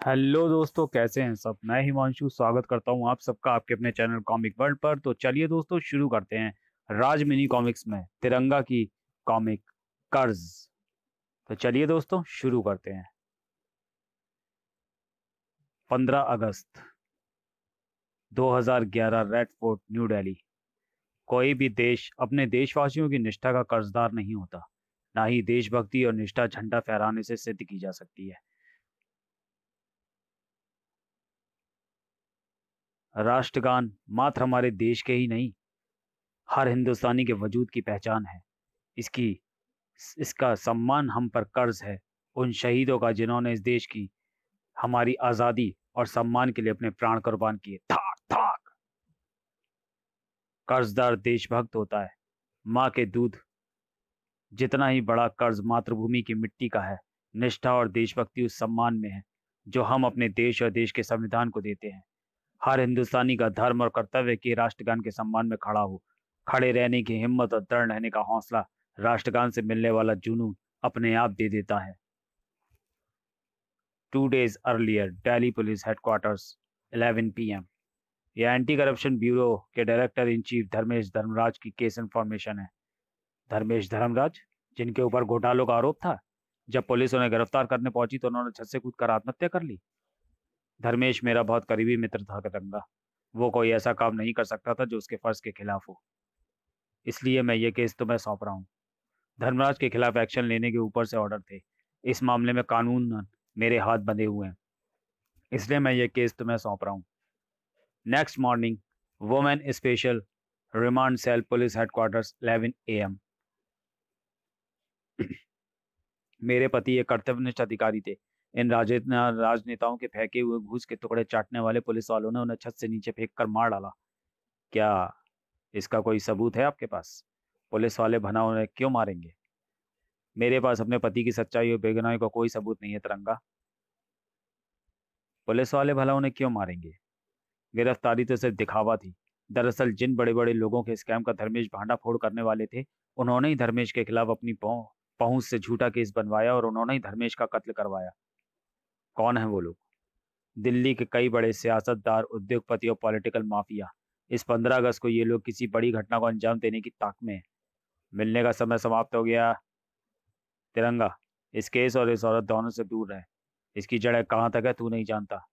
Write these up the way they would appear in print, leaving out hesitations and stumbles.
Hello दोस्तों, कैसे हैं सब। मैं हिमांशु स्वागत करता हूं आप सबका आपके अपने चैनल कॉमिक वर्ल्ड पर। तो चलिए दोस्तों, शुरू करते हैं राज मिनी कॉमिक्स में तिरंगा की कॉमिक कर्ज। तो चलिए दोस्तों, शुरू करते हैं। 15 अगस्त 2011, रेड फोर्ट, न्यू दिल्ली। कोई भी देश अपने देशवासियों की निष्ठा का कर्जदार नहीं होता। ना ही देशभक्ति और निष्ठा झंडा फहराने से सिद्ध की जा सकती है। राष्ट्रगान मात्र हमारे देश के ही नहीं, हर हिंदुस्तानी के वजूद की पहचान है। इसकी इसका सम्मान हम पर कर्ज है उन शहीदों का जिन्होंने इस देश की, हमारी आजादी और सम्मान के लिए अपने प्राण कुर्बान किए। थाक थाक। कर्जदार देशभक्त होता है। माँ के दूध जितना ही बड़ा कर्ज मातृभूमि की मिट्टी का है। निष्ठा और देशभक्ति उस सम्मान में है जो हम अपने देश और देश के संविधान को देते हैं। हर हिंदुस्तानी का धर्म और कर्तव्य है कि राष्ट्रगान के सम्मान में खड़ा हो। खड़े रहने की हिम्मत और दृढ़ रहने का हौसला राष्ट्रगान से मिलने वाला जुनून अपने आप दे देता है। 2 days earlier, Delhi police headquarters, 11 PM। यह एंटी करप्शन ब्यूरो के director in chief Dharmesh Dharmraj की केस इन्फॉर्मेशन है। धर्मेश धर्मराज, जिनके ऊपर घोटालों का आरोप था। जब पुलिस उन्हें गिरफ्तार करने पहुंची तो उन्होंने छत से कूदकर आत्महत्या कर ली। धर्मेश मेरा बहुत करीबी मित्र था तिरंगा। वो कोई ऐसा काम नहीं कर सकता था जो उसके फर्ज के खिलाफ हो। इसलिए मैं ये केस तुम्हें सौंप रहा हूँ। धर्मराज के खिलाफ एक्शन लेने के ऊपर से ऑर्डर थे। इस मामले में कानून मेरे हाथ बंधे हुए हैं, इसलिए मैं ये केस तुम्हें सौंप रहा हूँ। Next morning, women special remand cell, police headquarters, 11 AM। मेरे पति एक कर्तव्यनिष्ठ अधिकारी थे। इन राजनेताओं के फेंके हुए घूस के टुकड़े चाटने वाले पुलिस वालों ने उन्हें छत से नीचे फेंक कर मार डाला। क्या इसका कोई सबूत है आपके पास? पुलिस वाले भला उन्हें क्यों मारेंगे? मेरे पास अपने पति की सच्चाई और बेगुनाही का कोई सबूत नहीं है तिरंगा। पुलिस वाले भला उन्हें क्यों मारेंगे? गिरफ्तारी तो सिर्फ दिखावा थी। दरअसल जिन बड़े बड़े लोगों के स्कैम का धर्मेश भांडाफोड़ करने वाले थे, उन्होंने ही धर्मेश के खिलाफ अपनी पहुंच से झूठा केस बनवाया और उन्होंने ही धर्मेश का कत्ल करवाया। कौन है वो लोग? दिल्ली के कई बड़े सियासतदार, उद्योगपति और पॉलिटिकल माफिया। इस 15 अगस्त को ये लोग किसी बड़ी घटना को अंजाम देने की ताक में हैं। मिलने का समय समाप्त हो गया। तिरंगा, इस केस और इस औरत दोनों से दूर रहे। इसकी जड़ें कहाँ तक है तू नहीं जानता।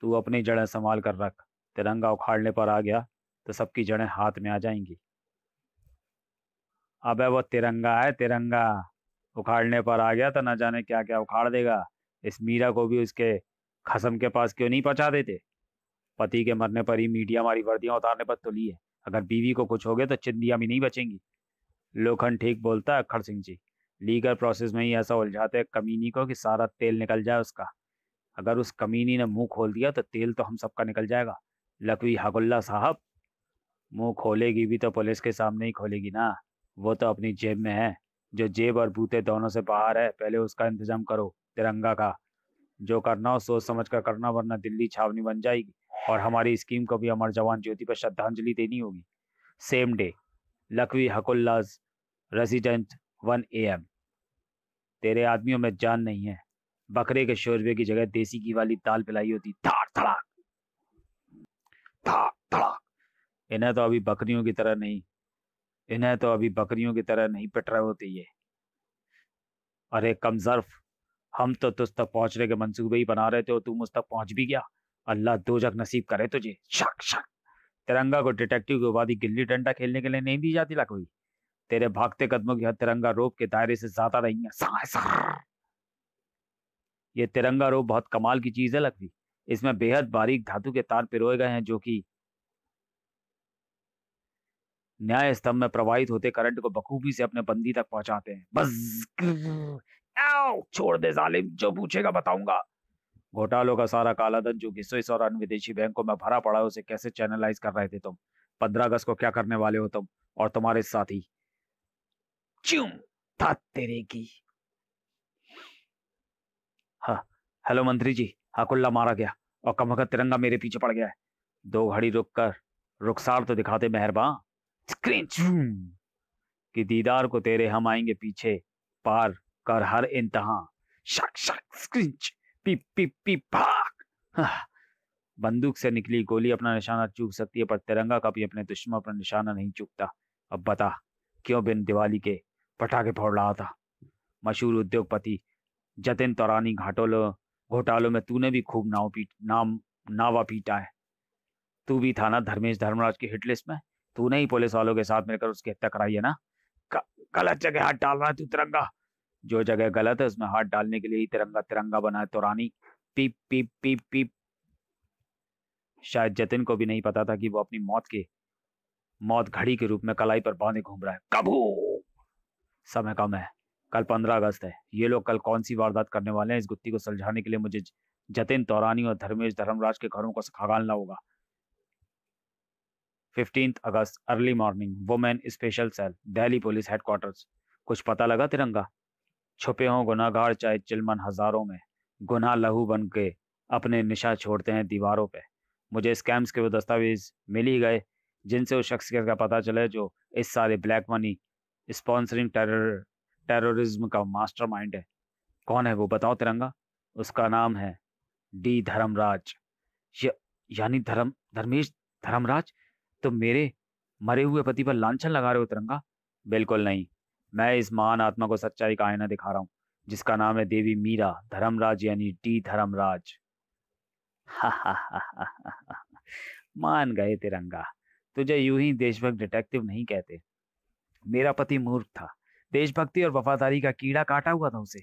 तू अपनी जड़ें संभाल कर रख। तिरंगा उखाड़ने पर आ गया तो सबकी जड़ें हाथ में आ जाएंगी। अबे वो तिरंगा है, तिरंगा। उखाड़ने पर आ गया तो न जाने क्या क्या उखाड़ देगा। इस मीरा को भी उसके खसम के पास क्यों नहीं पहुंचा देते? पति के मरने पर ही मीडिया हमारी वर्दियां उतारने पर तुली है। अगर बीवी को कुछ हो गया तो चिंदियां भी नहीं बचेंगी। लोखंड ठीक बोलता है अक्खड़ सिंह जी। लीगल प्रोसेस में ही ऐसा उलझाते हैं कमीनी को कि सारा तेल निकल जाए उसका। अगर उस कमीनी ने मुंह खोल दिया तो तेल तो हम सबका निकल जाएगा। लकवी हकुल्ला साहब, मुंह खोलेगी भी तो पुलिस के सामने ही खोलेगी ना। वो तो अपनी जेब में है। जो जेब और बूते दोनों से बाहर है, पहले उसका इंतजाम करो तिरंगा का। जो करना हो सोच समझ कर करना, वरना दिल्ली छावनी बन जाएगी और हमारी स्कीम को भी अमर जवान ज्योति पर श्रद्धांजलि देनी होगी। सेम डे, लकवी हकुल्लाज रेसिडेंट, 1 AM। तेरे आदमियों में जान नहीं है। बकरे के शोरबे की जगह देसी घी वाली दाल पिलाई होती। धाड़ धड़ाक, धाड़ धड़ाक। इन्हें तो अभी बकरियों की तरह नहीं इन्हें तो अभी बकरियों की तरह नहीं पिट रहे होते ये। अरे कमजर्फ, हम तो तुझ तक पहुंचने के मंसूबे ही बना रहे थे और तू मुझ तक पहुंच भी गया। अल्लाह दोजख नसीब करे तुझे। शक शक। तिरंगा को डिटेक्टिव की उपाधि गिल्ली डंडा खेलने के लिए नहीं दी जाती लकवी। तेरे भागते कदमों की हद तिरंगा रोप के दायरे से ज्यादा नहीं है। सार सार। ये तिरंगा रोप बहुत कमाल की चीज है लकवी। इसमें बेहद बारीक धातु के तार पिरोए गए हैं जो कि न्याय स्तंभ में प्रवाहित होते करंट को बखूबी से अपने बंदी तक पहुंचाते हैं। बस आओ, छोड़ दे जालिम, जो पूछेगा बताऊंगा। घोटालों का सारा कालाधन जो कि स्विस और अन्य विदेशी बैंकों में भरा पड़ा है, उसे कैसे चैनलाइज कर रहे थे तुम? 15 अगस्त को क्या करने वाले हो तुम और तुम्हारे साथी? क्यों था तेरे की। हाँ, हेलो मंत्री जी। हकुल्ला मारा गया और कमबख्त तिरंगा मेरे पीछे पड़ गया है। 2 घड़ी रुक कर रुखसार तो दिखाते मेहरबान। स्क्रीन कि दीदार को तेरे हम आएंगे पीछे, पार कर हर इंतहा। शक शक स्क्रीन, पी पी पी भाग। हाँ, बंदूक से निकली गोली अपना निशाना चूक सकती है, पर तिरंगा कभी अपने दुश्मन पर निशाना नहीं चूकता। अब बता, क्यों बिन दिवाली के पटाखे फोड़ रहा था? मशहूर उद्योगपति जतिन तौरानी घाटों घोटालों में तूने भी खूब नावा पीटा है। तू भी था ना धर्मेश धर्मराज की हिट लिस्ट में? तूने ही पुलिस वालों के साथ मिलकर उसकी हत्या कराई है ना? ग- गलत जगह हाथ डाल रहा है तू तिरंगा। जो जगह गलत है उसमें हाथ डालने के लिए ही तिरंगा तिरंगा बना है तौरानी। पीप पीप पीप पीप। शायद जतिन को भी नहीं पता था कि वो अपनी मौत घड़ी के रूप में कलाई पर बांधे घूम रहा है। कबू समय कम है, कल 15 अगस्त है। ये लोग कल कौन सी वारदात करने वाले हैं, इस गुत्थी को सुलझाने के लिए मुझे जतिन तौरानी और धर्मेश धर्मराज के घरों को खंगालना होगा। 15 अगस्त early morning, women special cell, Delhi police headquarters. कुछ पता लगा तिरंगा? छुपे हों गुनाहगार चाहे चिलमन हजारों में, गुनाह लहू बन के अपने निशा छोड़ते हैं दीवारों पे। मुझे स्कैम्स के वो दस्तावेज मिल ही गए जिनसे उस शख्स का पता चले जो इस सारे ब्लैक मनी स्पॉन्सरिंग टेररिज्म का मास्टरमाइंड है। कौन है वो, बताओ तिरंगा? उसका नाम है डी धर्मराज। य, यानी धर्मेश धर्मराज? तो मेरे मरे हुए पति पर लांछन लगा रहे हो तिरंगा? बिल्कुल नहीं, मैं इस महान आत्मा को सच्चाई का आईना दिखा रहा हूँ, जिसका नाम है देवी मीरा धर्मराज, यानी डी धर्मराज। मान गए तिरंगा, तुझे यूं ही देशभक्त डिटेक्टिव नहीं कहते। मेरा पति मूर्ख था, देशभक्ति और वफादारी का कीड़ा काटा हुआ था उसे।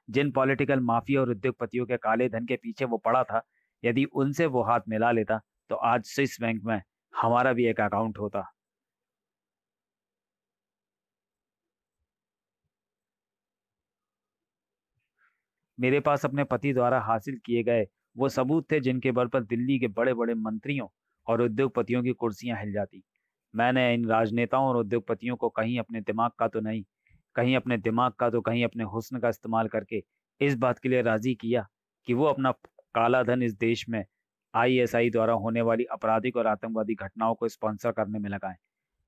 जिन पॉलिटिकल माफिया और उद्योगपतियों के काले धन के पीछे वो पड़ा था, यदि उनसे वो हाथ मिला लेता तो आज स्विस बैंक में हमारा भी एक अकाउंट होता। मेरे पास अपने पति द्वारा हासिल किए गए वो सबूत थे जिनके बल पर दिल्ली के बड़े बड़े मंत्रियों और उद्योगपतियों की कुर्सियां हिल जाती। मैंने इन राजनेताओं और उद्योगपतियों को कहीं अपने दिमाग का तो कहीं अपने हुस्न का इस्तेमाल करके इस बात के लिए राजी किया कि वो अपना काला धन इस देश में आईएसआई द्वारा होने वाली आपराधिक और आतंकवादी घटनाओं को स्पॉन्सर करने में लगाएं।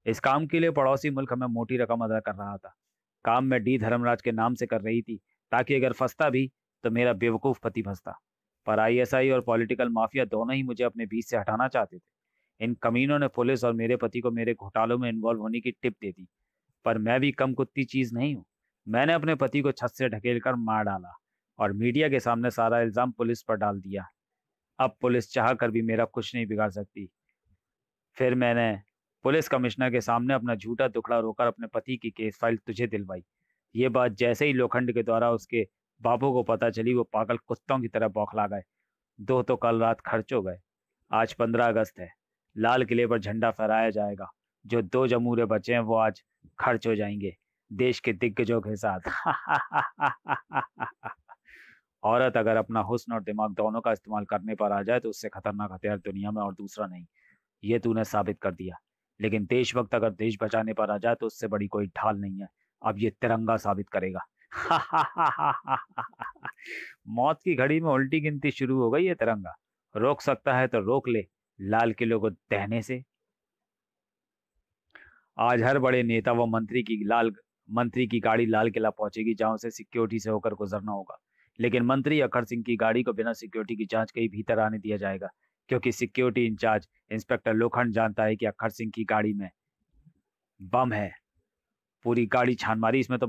इस काम के लिए पड़ोसी मुल्क हमें मोटी रकम अदा कर रहा था। काम मैं डी धर्मराज के नाम से कर रही थी, ताकि अगर फंसता भी तो मेरा बेवकूफ पति फंसता। पर आईएसआई और पॉलिटिकल माफिया दोनों ही मुझे अपने बीच से हटाना चाहते थे। इन कमीनों ने पुलिस और मेरे पति को मेरे घोटालों में इन्वॉल्व होने की टिप दे दी। पर मैं भी कम कुत्ती चीज नहीं हूँ। मैंने अपने पति को छत से ढकेल कर मार डाला और मीडिया के सामने सारा इल्जाम पुलिस पर डाल दिया। अब पुलिस चाह कर भी मेरा कुछ नहीं बिगाड़ सकती। फिर मैंने पुलिस कमिश्नर के सामने अपना झूठा दुखड़ा रोकर अपने पति की केस फाइल तुझे दिलवाई। ये बात जैसे ही लोखंड के द्वारा उसके बाबू को पता चली, वो पागल कुत्तों की तरह बौखला गए। दो तो कल रात खर्च हो गए। आज 15 अगस्त है, लाल किले पर झंडा फहराया जाएगा। जो दो जमूरे बचे हैं वो आज खर्च हो जाएंगे देश के दिग्गजों के साथ। औरत अगर अपना हुस्न और दिमाग दोनों का इस्तेमाल करने पर आ जाए तो उससे खतरनाक हथियार दुनिया में और दूसरा नहीं। ये तूने साबित कर दिया। लेकिन देशभक्त अगर देश बचाने पर आ जाए तो उससे बड़ी कोई ढाल नहीं है। अब ये तिरंगा साबित करेगा। मौत की घड़ी में उल्टी गिनती शुरू हो गई है तिरंगा। रोक सकता है तो रोक ले लाल किले को दहने से। आज हर बड़े नेता व मंत्री की गाड़ी लाल किला पहुंचेगी, जहां उसे सिक्योरिटी से होकर गुजरना होगा। लेकिन मंत्री अखर सिंह की गाड़ी को बिना सिक्योरिटी की जांच के ही भीतर आने दिया जाएगा, क्योंकि सिक्योरिटी इंचार्ज इंस्पेक्टर लोखंड जानता है कि अखर सिंह की गाड़ी में बम है। पूरी गाड़ी छान मारी, इसमें तो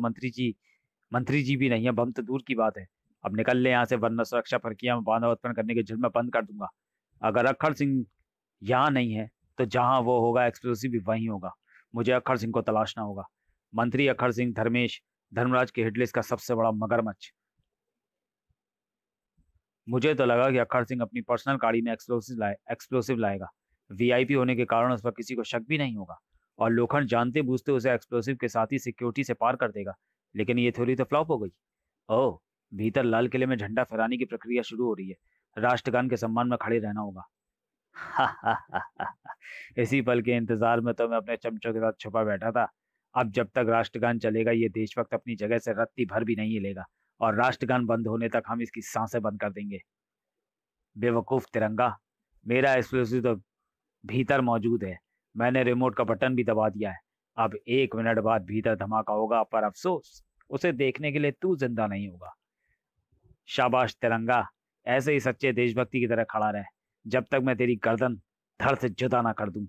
मंत्री जी भी नहीं है, बम तो दूर की बात है। अब निकल ले यहाँ से, वरना सुरक्षा प्रक्रिया में बाधा उत्पन्न करने के जुर्म में बंद कर दूंगा। अगर अखर सिंह यहाँ नहीं है तो जहां वो होगा एक्सप्लोसिव भी वहीं होगा। मुझे अखर सिंह को तलाशना होगा। मंत्री अखर सिंह धर्मेश धर्मराज के हिटलिस्ट का सबसे बड़ा मगरमच्छ। मुझे तो लगा कि अखर सिंह अपनी पर्सनल गाड़ी में एक्सप्लोसिव लाएगा। वीआईपी होने के कारण उस पर किसी को शक भी नहीं होगा, और लोखंड जानते बूझते उसे एक्सप्लोसिव के साथ ही सिक्योरिटी से पार कर देगा। लेकिन ये थ्योरी तो फ्लॉप हो गई। ओह, भीतर लाल किले में झंडा फहराने की प्रक्रिया शुरू हो रही है। राष्ट्रगान के सम्मान में खड़े रहना होगा। इसी पल के इंतजार में तो मैं अपने चमचों के साथ छुपा बैठा था। अब जब तक राष्ट्रगान चलेगा ये देशभक्त अपनी जगह से रत्ती भर भी नहीं हिलेगा, और राष्ट्रगान बंद होने तक हम इसकी सांसें बंद कर देंगे। बेवकूफ तिरंगा, मेरा एक्सप्लोसिव तो भीतर मौजूद है। मैंने रिमोट का बटन भी दबा दिया है। अब 1 मिनट बाद भीतर धमाका होगा, पर अफसोस उसे देखने के लिए तू जिंदा नहीं होगा। शाबाश तिरंगा, ऐसे ही सच्चे देशभक्ति की तरह खड़ा रहे जब तक मैं तेरी गर्दन धड़ से जुदा ना कर दूं।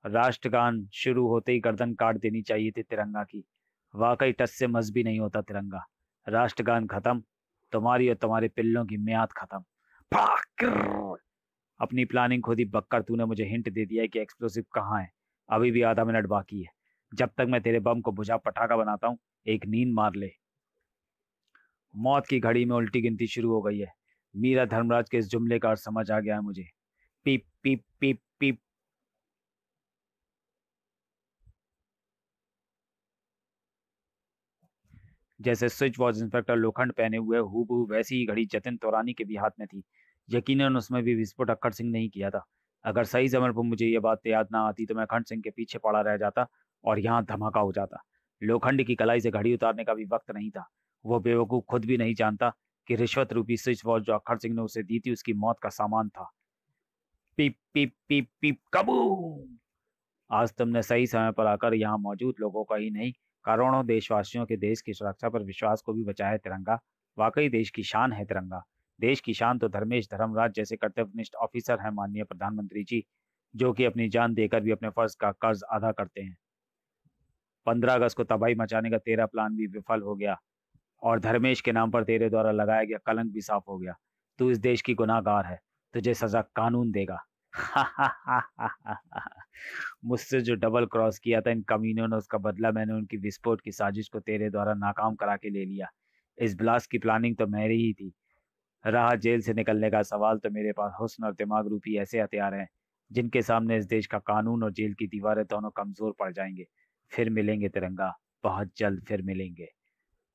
राष्ट्रगान शुरू होते ही गर्दन काट देनी चाहिए थी तिरंगा की। वाकई टस से मस भी नहीं होता तिरंगा। राष्ट्रगान खत्म, तुम्हारी और तुम्हारे पिल्लों की मियाद खत्म। फाक! अपनी प्लानिंग खुद ही बककर तूने मुझे हिंट दे दिया है कि एक्सप्लोसिव कहाँ है। अभी भी आधा मिनट बाकी है। जब तक मैं तेरे बम को बुझा पटाखा बनाता हूँ, एक नींद मार ले। मौत की घड़ी में उल्टी गिनती शुरू हो गई है। मीरा धर्मराज के इस जुमले का अर्थ समझ आ गया है मुझे। पीप पीप पीप पीप। जैसे स्विच वॉच इंस्पेक्टर लोखंड पहने हुए हूबहू वैसी ही घड़ी जतिन तोरानी के भी हाथ में थी। यकीनन उसमें भी विस्फोट अक्खड़ सिंह नहीं किया था। अगर सही समय पर मुझे ये बात याद ना आती तो मैं अखंड सिंह के पीछे पड़ा रह जाता और यहाँ धमाका हो जाता। लोखंड की कलाई से घड़ी उतारने का भी वक्त नहीं था। वो बेवकूफ खुद भी नहीं जानता कि रिश्वत रूपी स्विच वॉच जो अखड़ सिंह ने उसे दी थी उसकी मौत का सामान था। पीप पीप पीप पीप कबूम! आज तुमने सही समय पर आकर यहाँ मौजूद लोगों का ही नहीं, करोड़ों देशवासियों के देश की सुरक्षा पर विश्वास को भी बचाया तिरंगा। वाकई देश की शान है तिरंगा। देश की शान तो धर्मेश धर्मराज जैसे कर्तव्यनिष्ठ ऑफिसर हैं माननीय प्रधानमंत्री जी, जो कि अपनी जान देकर भी अपने फर्ज का कर्ज अदा करते हैं। 15 अगस्त को तबाही मचाने का तेरा प्लान भी विफल हो गया और धर्मेश के नाम पर तेरे द्वारा लगाया गया कलंक भी साफ हो गया। तू इस देश की गुनाहगार है, तुझे सजा कानून देगा। मुझसे जो डबल क्रॉस किया था इन कमीनों ने, उसका बदला मैंने उनकी विस्फोट की साजिश को तेरे द्वारा नाकाम करा के ले लिया। इस ब्लास्ट की प्लानिंग तो मेरी ही थी। रहा जेल से निकलने का सवाल, तो मेरे पास हुस्न और दिमाग रूपी ऐसे हथियार हैं जिनके सामने इस देश का कानून और जेल की दीवारें दोनों कमजोर पड़ जाएंगे। फिर मिलेंगे तिरंगा, बहुत जल्द फिर मिलेंगे।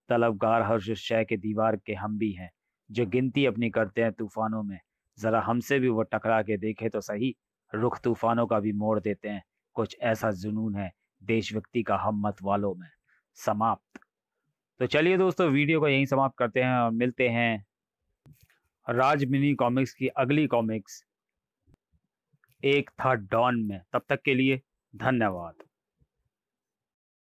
तलबगार हर्ष उस शय के दीवार के हम भी हैं जो गिनती अपनी करते हैं तूफानों में। जरा हमसे भी वो टकरा के देखे तो सही, रुख तूफानों का भी मोड़ देते हैं। कुछ ऐसा जुनून है देशभक्ति का हम मत वालों में। समाप्त। तो चलिए दोस्तों, वीडियो को यहीं समाप्त करते हैं और मिलते हैं राज मिनी कॉमिक्स की अगली कॉमिक्स एक था डॉन में। तब तक के लिए धन्यवाद।